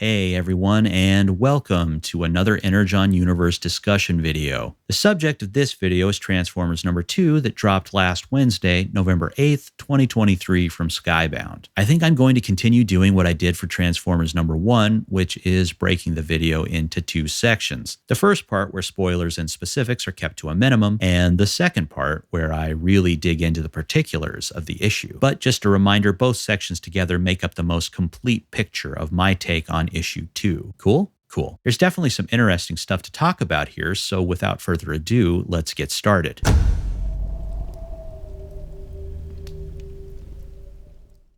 Hey everyone, and welcome to another Energon Universe discussion video. The subject of this video is Transformers number 2 that dropped last Wednesday, November 8th, 2023 from Skybound. I think I'm going to continue doing what I did for Transformers number 1, which is breaking the video into two sections. The first part where spoilers and specifics are kept to a minimum, and the second part where I really dig into the particulars of the issue. But just a reminder, both sections together make up the most complete picture of my take on issue 2. Cool? Cool. There's definitely some interesting stuff to talk about here, so without further ado, let's get started.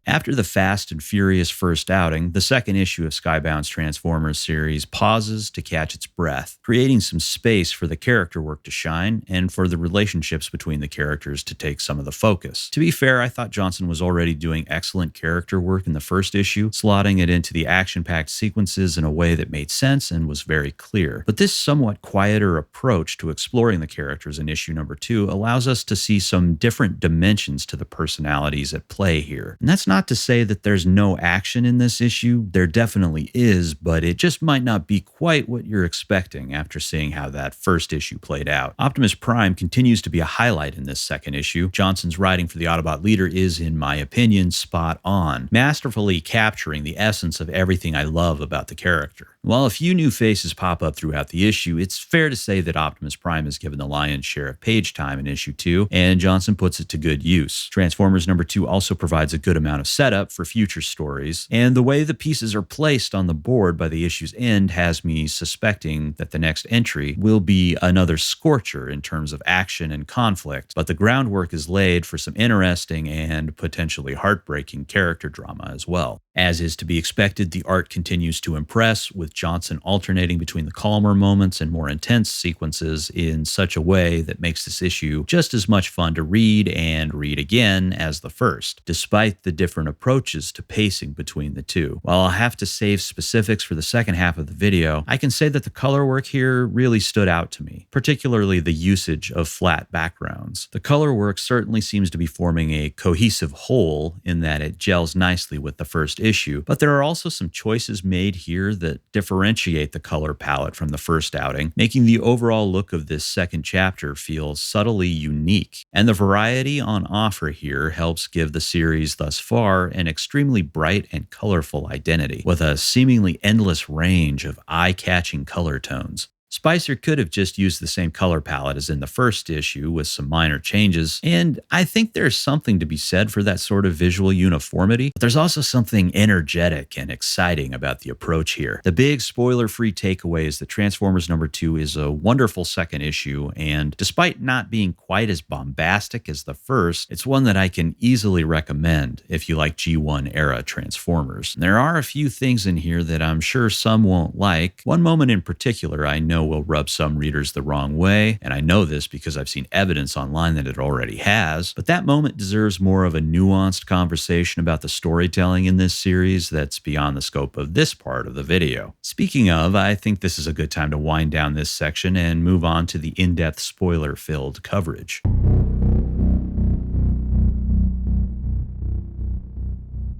After the fast and furious first outing, the second issue of Skybound's Transformers series pauses to catch its breath, creating some space for the character work to shine and for the relationships between the characters to take some of the focus. To be fair, I thought Johnson was already doing excellent character work in the first issue, slotting it into the action-packed sequences in a way that made sense and was very clear. But this somewhat quieter approach to exploring the characters in issue number 2 allows us to see some different dimensions to the personalities at play here. And that's not to say that there's no action in this issue. There definitely is, but it just might not be quite what you're expecting after seeing how that first issue played out. Optimus Prime continues to be a highlight in this second issue. Johnson's writing for the Autobot leader is, in my opinion, spot on, masterfully capturing the essence of everything I love about the character. While a few new faces pop up throughout the issue, it's fair to say that Optimus Prime is given the lion's share of page time in issue 2, and Johnson puts it to good use. Transformers number 2 also provides a good amount of setup for future stories, and the way the pieces are placed on the board by the issue's end has me suspecting that the next entry will be another scorcher in terms of action and conflict, but the groundwork is laid for some interesting and potentially heartbreaking character drama as well. As is to be expected, the art continues to impress, with Johnson alternating between the calmer moments and more intense sequences in such a way that makes this issue just as much fun to read and read again as the first, despite the different approaches to pacing between the two. While I'll have to save specifics for the second half of the video, I can say that the color work here really stood out to me, particularly the usage of flat backgrounds. The color work certainly seems to be forming a cohesive whole in that it gels nicely with the first issue, but there are also some choices made here that differentiate the color palette from the first outing, making the overall look of this second chapter feel subtly unique. And the variety on offer here helps give the series thus far an extremely bright and colorful identity, with a seemingly endless range of eye-catching color tones. Spicer could have just used the same color palette as in the first issue with some minor changes, and I think there's something to be said for that sort of visual uniformity, but there's also something energetic and exciting about the approach here. The big spoiler-free takeaway is that Transformers number 2 is a wonderful second issue, and despite not being quite as bombastic as the first, it's one that I can easily recommend if you like G1 era Transformers. There are a few things in here that I'm sure some won't like. One moment in particular I know will rub some readers the wrong way, and I know this because I've seen evidence online that it already has, but that moment deserves more of a nuanced conversation about the storytelling in this series that's beyond the scope of this part of the video. Speaking of, I think this is a good time to wind down this section and move on to the in-depth spoiler-filled coverage.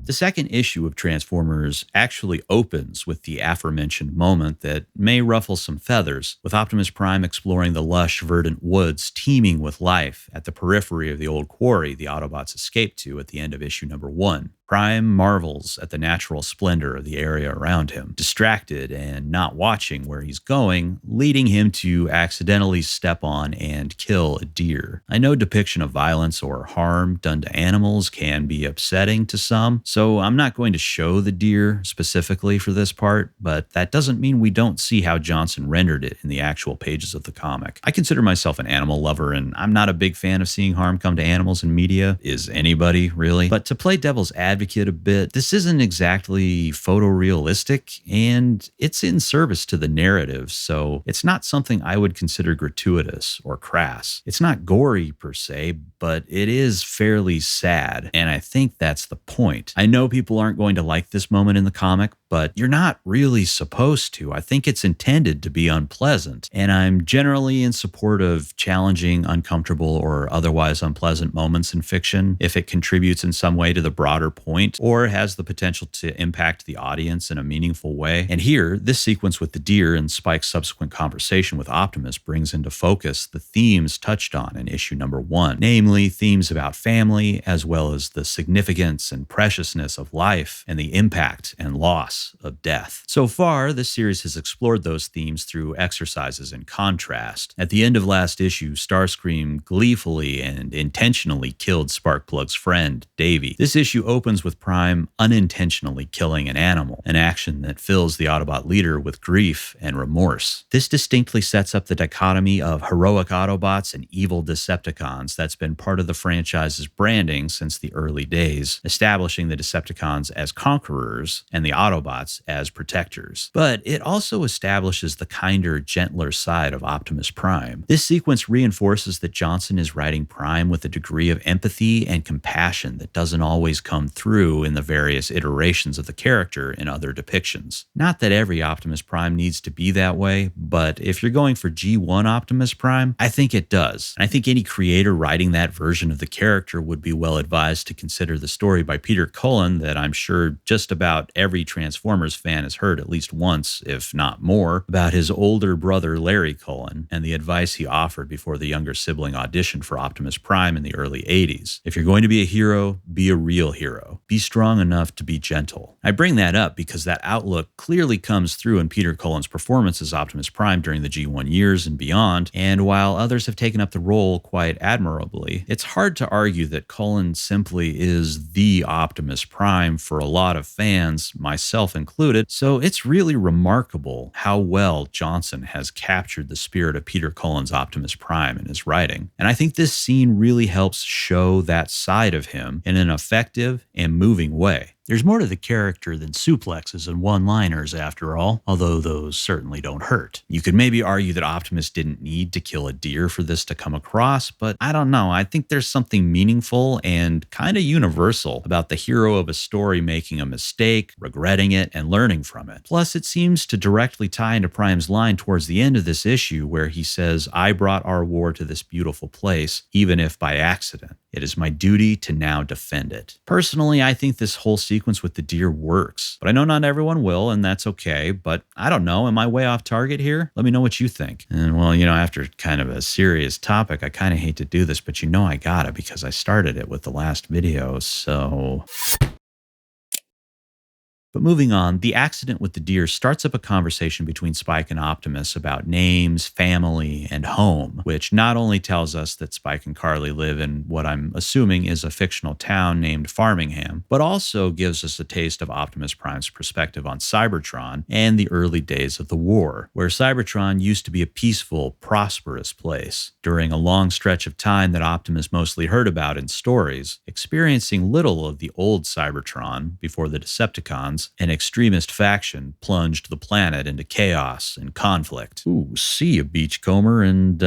The second issue of Transformers actually opens with the aforementioned moment that may ruffle some feathers, with Optimus Prime exploring the lush, verdant woods teeming with life at the periphery of the old quarry the Autobots escaped to at the end of issue number 1. Prime marvels at the natural splendor of the area around him, distracted and not watching where he's going, leading him to accidentally step on and kill a deer. I know depiction of violence or harm done to animals can be upsetting to some, so I'm not going to show the deer specifically for this part, but that doesn't mean we don't see how Johnson rendered it in the actual pages of the comic. I consider myself an animal lover, and I'm not a big fan of seeing harm come to animals in media. Is anybody, really? But to play devil's advocate a bit, this isn't exactly photorealistic, and it's in service to the narrative, so it's not something I would consider gratuitous or crass. It's not gory per se, but it is fairly sad, and I think that's the point. I know people aren't going to like this moment in the comic, but you're not really supposed to. I think it's intended to be unpleasant, and I'm generally in support of challenging uncomfortable or otherwise unpleasant moments in fiction if it contributes in some way to the broader point or has the potential to impact the audience in a meaningful way. And here, this sequence with the deer and Spike's subsequent conversation with Optimus brings into focus the themes touched on in issue number 1, namely themes about family, as well as the significance and preciousness of life and the impact and loss of death. So far, this series has explored those themes through exercises in contrast. At the end of last issue, Starscream gleefully and intentionally killed Sparkplug's friend, Davy. This issue opens with Prime unintentionally killing an animal, an action that fills the Autobot leader with grief and remorse. This distinctly sets up the dichotomy of heroic Autobots and evil Decepticons that's been part of the franchise's branding since the early days, establishing the Decepticons as conquerors and the Autobots as protectors. But it also establishes the kinder, gentler side of Optimus Prime. This sequence reinforces that Johnson is writing Prime with a degree of empathy and compassion that doesn't always come through in the various iterations of the character in other depictions. Not that every Optimus Prime needs to be that way, but if you're going for G1 Optimus Prime, I think it does. And I think any creator writing that version of the character would be well advised to consider the story by Peter Cullen that I'm sure just about every Transformers fan has heard at least once, if not more, about his older brother Larry Cullen and the advice he offered before the younger sibling auditioned for Optimus Prime in the early 80s. If you're going to be a hero, be a real hero. Be strong enough to be gentle. I bring that up because that outlook clearly comes through in Peter Cullen's performance as Optimus Prime during the G1 years and beyond, and while others have taken up the role quite admirably, it's hard to argue that Cullen simply is the Optimus Prime for a lot of fans, myself included, so it's really remarkable how well Johnson has captured the spirit of Peter Cullen's Optimus Prime in his writing. And I think this scene really helps show that side of him in an effective and moving way. There's more to the character than suplexes and one-liners, after all, although those certainly don't hurt. You could maybe argue that Optimus didn't need to kill a deer for this to come across, but I don't know. I think there's something meaningful and kind of universal about the hero of a story making a mistake, regretting it, and learning from it. Plus, it seems to directly tie into Prime's line towards the end of this issue where he says, "I brought our war to this beautiful place, even if by accident. It is my duty to now defend it." Personally, I think this whole sequence with the deer works, but I know not everyone will, and that's okay, but I don't know. Am I way off target here? Let me know what you think. And well, after kind of a serious topic, I kind of hate to do this, but I gotta because I started it with the last video, so... But moving on, the accident with the deer starts up a conversation between Spike and Optimus about names, family, and home, which not only tells us that Spike and Carly live in what I'm assuming is a fictional town named Farmingham, but also gives us a taste of Optimus Prime's perspective on Cybertron and the early days of the war, where Cybertron used to be a peaceful, prosperous place. During a long stretch of time that Optimus mostly heard about in stories, experiencing little of the old Cybertron before the Decepticons, an extremist faction plunged the planet into chaos and conflict. Ooh, see ya, Beachcomber, and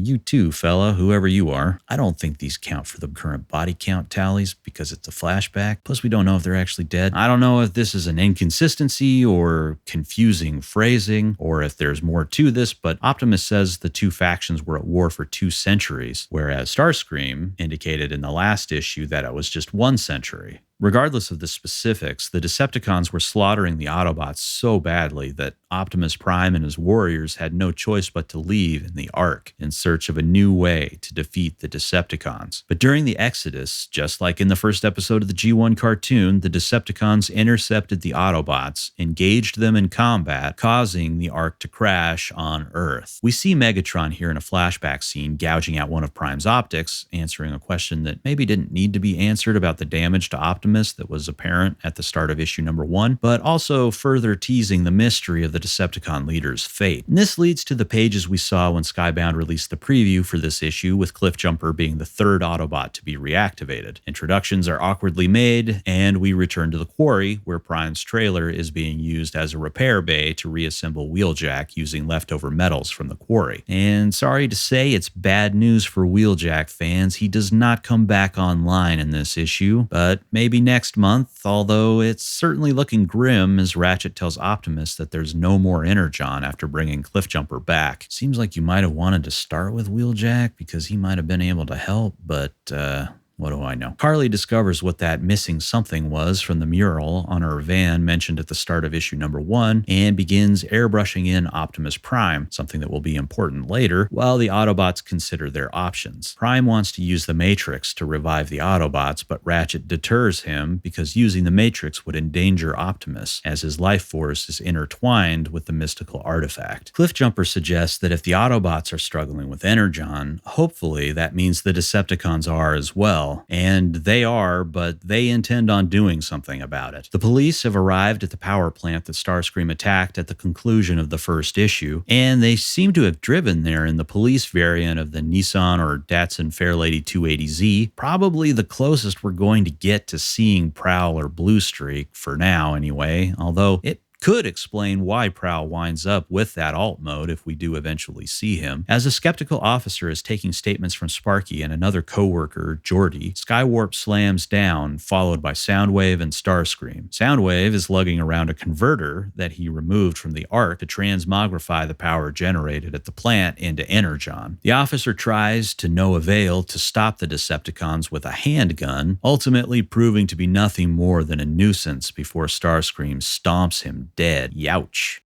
you too, fella, whoever you are. I don't think these count for the current body count tallies because it's a flashback. Plus, we don't know if they're actually dead. I don't know if this is an inconsistency or confusing phrasing, or if there's more to this, but Optimus says the two factions were at war for 2 centuries, whereas Starscream indicated in the last issue that it was just 1 century. Regardless of the specifics, the Decepticons were slaughtering the Autobots so badly that Optimus Prime and his warriors had no choice but to leave in the Ark in search of a new way to defeat the Decepticons. But during the Exodus, just like in the first episode of the G1 cartoon, the Decepticons intercepted the Autobots, engaged them in combat, causing the Ark to crash on Earth. We see Megatron here in a flashback scene gouging out one of Prime's optics, answering a question that maybe didn't need to be answered about the damage to Optimus that was apparent at the start of issue number 1, but also further teasing the mystery of the Decepticon leader's fate. And this leads to the pages we saw when Skybound released the preview for this issue, with Cliffjumper being the third Autobot to be reactivated. Introductions are awkwardly made, and we return to the quarry, where Prime's trailer is being used as a repair bay to reassemble Wheeljack using leftover metals from the quarry. And sorry to say, it's bad news for Wheeljack fans. He does not come back online in this issue, but maybe next month, although it's certainly looking grim as Ratchet tells Optimus that there's no more Energon after bringing Cliffjumper back. Seems like you might have wanted to start with Wheeljack because he might have been able to help, but what do I know? Carly discovers what that missing something was from the mural on her van mentioned at the start of issue number 1 and begins airbrushing in Optimus Prime, something that will be important later, while the Autobots consider their options. Prime wants to use the Matrix to revive the Autobots, but Ratchet deters him because using the Matrix would endanger Optimus, as his life force is intertwined with the mystical artifact. Cliffjumper suggests that if the Autobots are struggling with Energon, hopefully that means the Decepticons are as well. And they are, but they intend on doing something about it. The police have arrived at the power plant that Starscream attacked at the conclusion of the first issue, and they seem to have driven there in the police variant of the Nissan or Datsun Fairlady 280Z, probably the closest we're going to get to seeing Prowl or Bluestreak, for now anyway, although it could explain why Prowl winds up with that alt mode if we do eventually see him. As a skeptical officer is taking statements from Sparky and another co-worker, Geordi, Skywarp slams down, followed by Soundwave and Starscream. Soundwave is lugging around a converter that he removed from the Ark to transmogrify the power generated at the plant into Energon. The officer tries, to no avail, to stop the Decepticons with a handgun, ultimately proving to be nothing more than a nuisance before Starscream stomps him dead. Youch.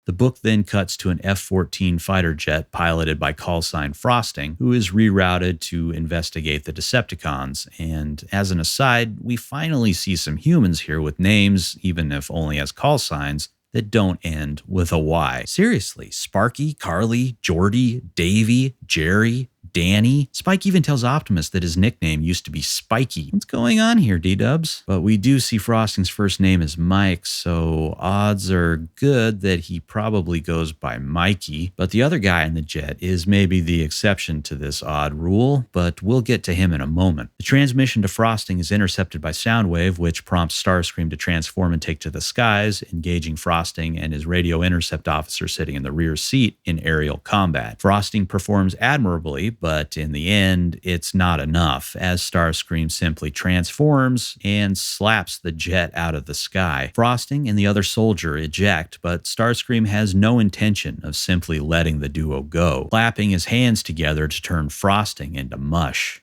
The book then cuts to an F-14 fighter jet piloted by callsign Frosting, who is rerouted to investigate the Decepticons. And as an aside, we finally see some humans here with names, even if only as call signs, that don't end with a Y. Seriously, Sparky, Carly, Geordi, Davy, Jerry, Danny. Spike even tells Optimus that his nickname used to be Spiky. What's going on here, D-dubs? But we do see Frosting's first name is Mike, so odds are good that he probably goes by Mikey. But the other guy in the jet is maybe the exception to this odd rule, but we'll get to him in a moment. The transmission to Frosting is intercepted by Soundwave, which prompts Starscream to transform and take to the skies, engaging Frosting and his radio intercept officer sitting in the rear seat in aerial combat. Frosting performs admirably, but in the end, it's not enough, as Starscream simply transforms and slaps the jet out of the sky. Frosting and the other soldier eject, but Starscream has no intention of simply letting the duo go, clapping his hands together to turn Frosting into mush.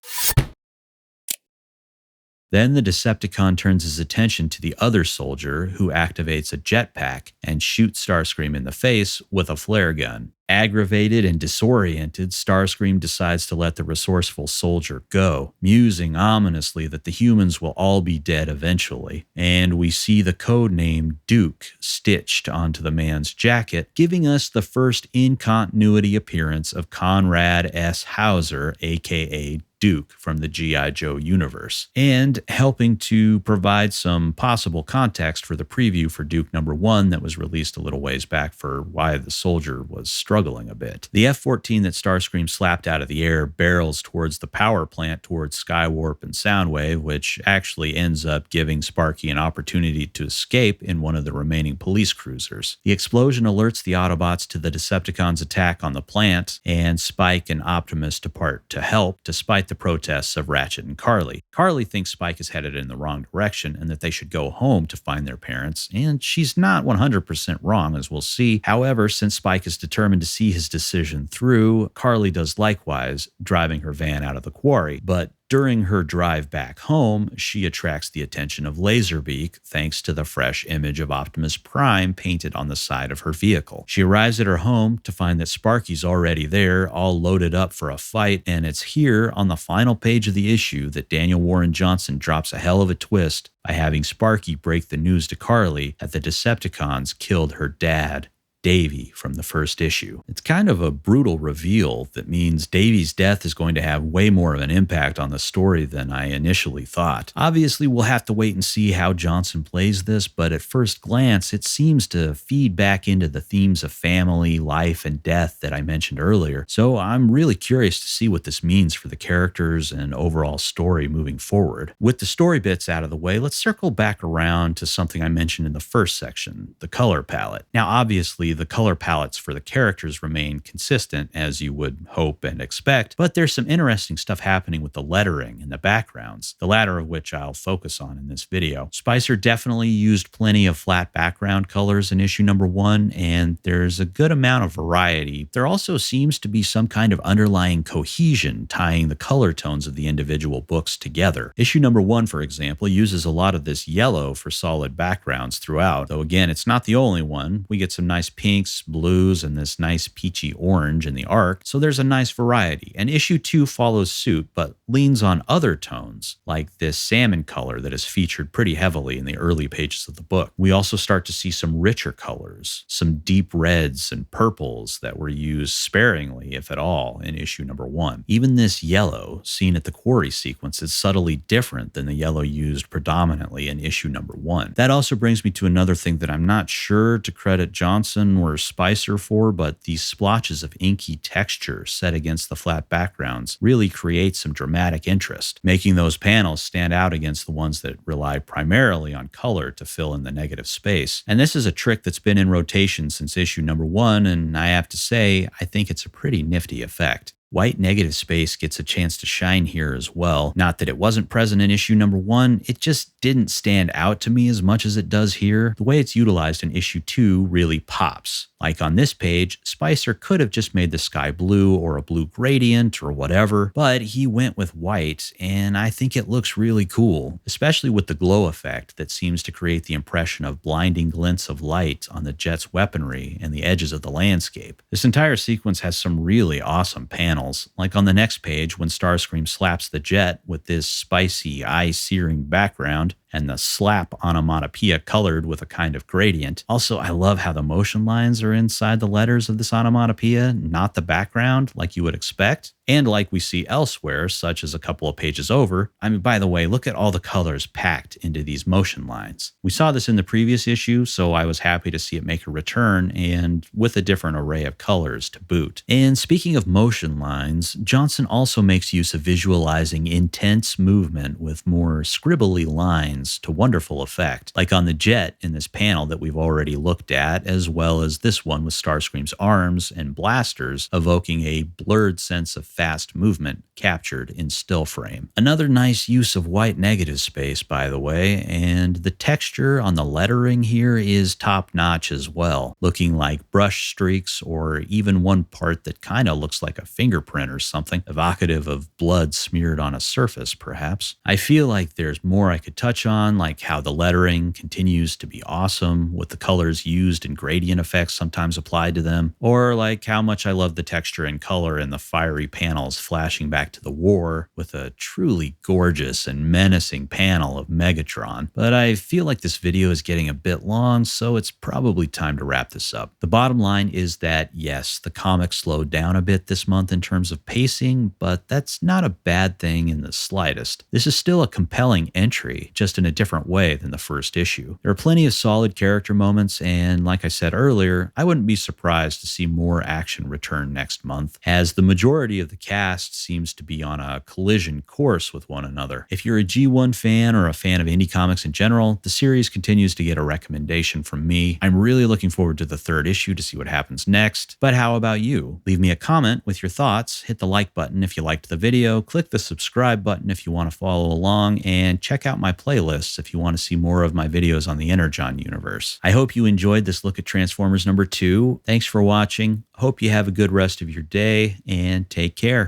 Then the Decepticon turns his attention to the other soldier, who activates a jetpack and shoots Starscream in the face with a flare gun. Aggravated and disoriented, Starscream decides to let the resourceful soldier go, musing ominously that the humans will all be dead eventually. And we see the code name Duke stitched onto the man's jacket, giving us the first in-continuity appearance of Conrad S. Hauser, aka Duke, from the G.I. Joe universe, and helping to provide some possible context for the preview for Duke number 1 that was released a little ways back for why the soldier was struggling a bit. The F-14 that Starscream slapped out of the air barrels towards the power plant towards Skywarp and Soundwave, which actually ends up giving Sparky an opportunity to escape in one of the remaining police cruisers. The explosion alerts the Autobots to the Decepticons' attack on the plant, and Spike and Optimus depart to help, despite the protests of Ratchet and Carly. Carly thinks Spike is headed in the wrong direction and that they should go home to find their parents, and she's not 100% wrong, as we'll see. However, since Spike is determined to see his decision through, Carly does likewise, driving her van out of the quarry. But during her drive back home, she attracts the attention of Laserbeak thanks to the fresh image of Optimus Prime painted on the side of her vehicle. She arrives at her home to find that Sparky's already there, all loaded up for a fight, and it's here on the final page of the issue that Daniel Warren Johnson drops a hell of a twist by having Sparky break the news to Carly that the Decepticons killed her dad, Davy from the first issue. It's kind of a brutal reveal that means Davy's death is going to have way more of an impact on the story than I initially thought. Obviously, we'll have to wait and see how Johnson plays this, but at first glance, it seems to feed back into the themes of family, life, and death that I mentioned earlier. So I'm really curious to see what this means for the characters and overall story moving forward. With the story bits out of the way, let's circle back around to something I mentioned in the first section, the color palette. Now, obviously, the color palettes for the characters remain consistent, as you would hope and expect, but there's some interesting stuff happening with the lettering and the backgrounds, the latter of which I'll focus on in this video. Spicer definitely used plenty of flat background colors in issue number 1, and there's a good amount of variety. There also seems to be some kind of underlying cohesion tying the color tones of the individual books together. Issue number 1, for example, uses a lot of this yellow for solid backgrounds throughout, though again, it's not the only one. We get some nice pinks, blues, and this nice peachy orange in the arc, so there's a nice variety. And issue 2 follows suit, but leans on other tones, like this salmon color that is featured pretty heavily in the early pages of the book. We also start to see some richer colors, some deep reds and purples that were used sparingly, if at all, in issue number 1. Even this yellow, seen at the quarry sequence, is subtly different than the yellow used predominantly in issue number 1. That also brings me to another thing that I'm not sure to credit Johnson or Spicer for, but these splotches of inky texture set against the flat backgrounds really create some dramatic interest, making those panels stand out against the ones that rely primarily on color to fill in the negative space. And this is a trick that's been in rotation since issue number 1, and I have to say, I think it's a pretty nifty effect. White negative space gets a chance to shine here as well. Not that it wasn't present in issue number 1, it just didn't stand out to me as much as it does here. The way it's utilized in issue 2 really pops. Like on this page, Spicer could have just made the sky blue or a blue gradient or whatever, but he went with white, and I think it looks really cool, especially with the glow effect that seems to create the impression of blinding glints of light on the jet's weaponry and the edges of the landscape. This entire sequence has some really awesome panels, like on the next page when Starscream slaps the jet with this spicy, eye-searing background, and the slap onomatopoeia colored with a kind of gradient. Also, I love how the motion lines are inside the letters of this onomatopoeia, not the background like you would expect. And like we see elsewhere, such as a couple of pages over. I mean, by the way, look at all the colors packed into these motion lines. We saw this in the previous issue, so I was happy to see it make a return, and with a different array of colors to boot. And speaking of motion lines, Johnson also makes use of visualizing intense movement with more scribbly lines to wonderful effect, like on the jet in this panel that we've already looked at, as well as this one with Starscream's arms and blasters evoking a blurred sense of fast movement captured in still frame. Another nice use of white negative space, by the way, and the texture on the lettering here is top-notch as well, looking like brush streaks or even one part that kind of looks like a fingerprint or something, evocative of blood smeared on a surface, perhaps. I feel like there's more I could touch on, like how the lettering continues to be awesome, with the colors used and gradient effects sometimes applied to them, or like how much I love the texture and color in the fiery panels flashing back to the war with a truly gorgeous and menacing panel of Megatron. But I feel like this video is getting a bit long, so it's probably time to wrap this up. The bottom line is that yes, the comic slowed down a bit this month in terms of pacing, but that's not a bad thing in the slightest. This is still a compelling entry, just in a different way than the first issue. There are plenty of solid character moments, and like I said earlier, I wouldn't be surprised to see more action return next month, as the majority of the cast seems to be on a collision course with one another. If you're a G1 fan or a fan of indie comics in general, the series continues to get a recommendation from me. I'm really looking forward to the third issue to see what happens next. But how about you? Leave me a comment with your thoughts, hit the like button if you liked the video, click the subscribe button if you want to follow along, and check out my playlists if you want to see more of my videos on the Energon Universe. I hope you enjoyed this look at Transformers number 2. Thanks for watching. Hope you have a good rest of your day, and take care.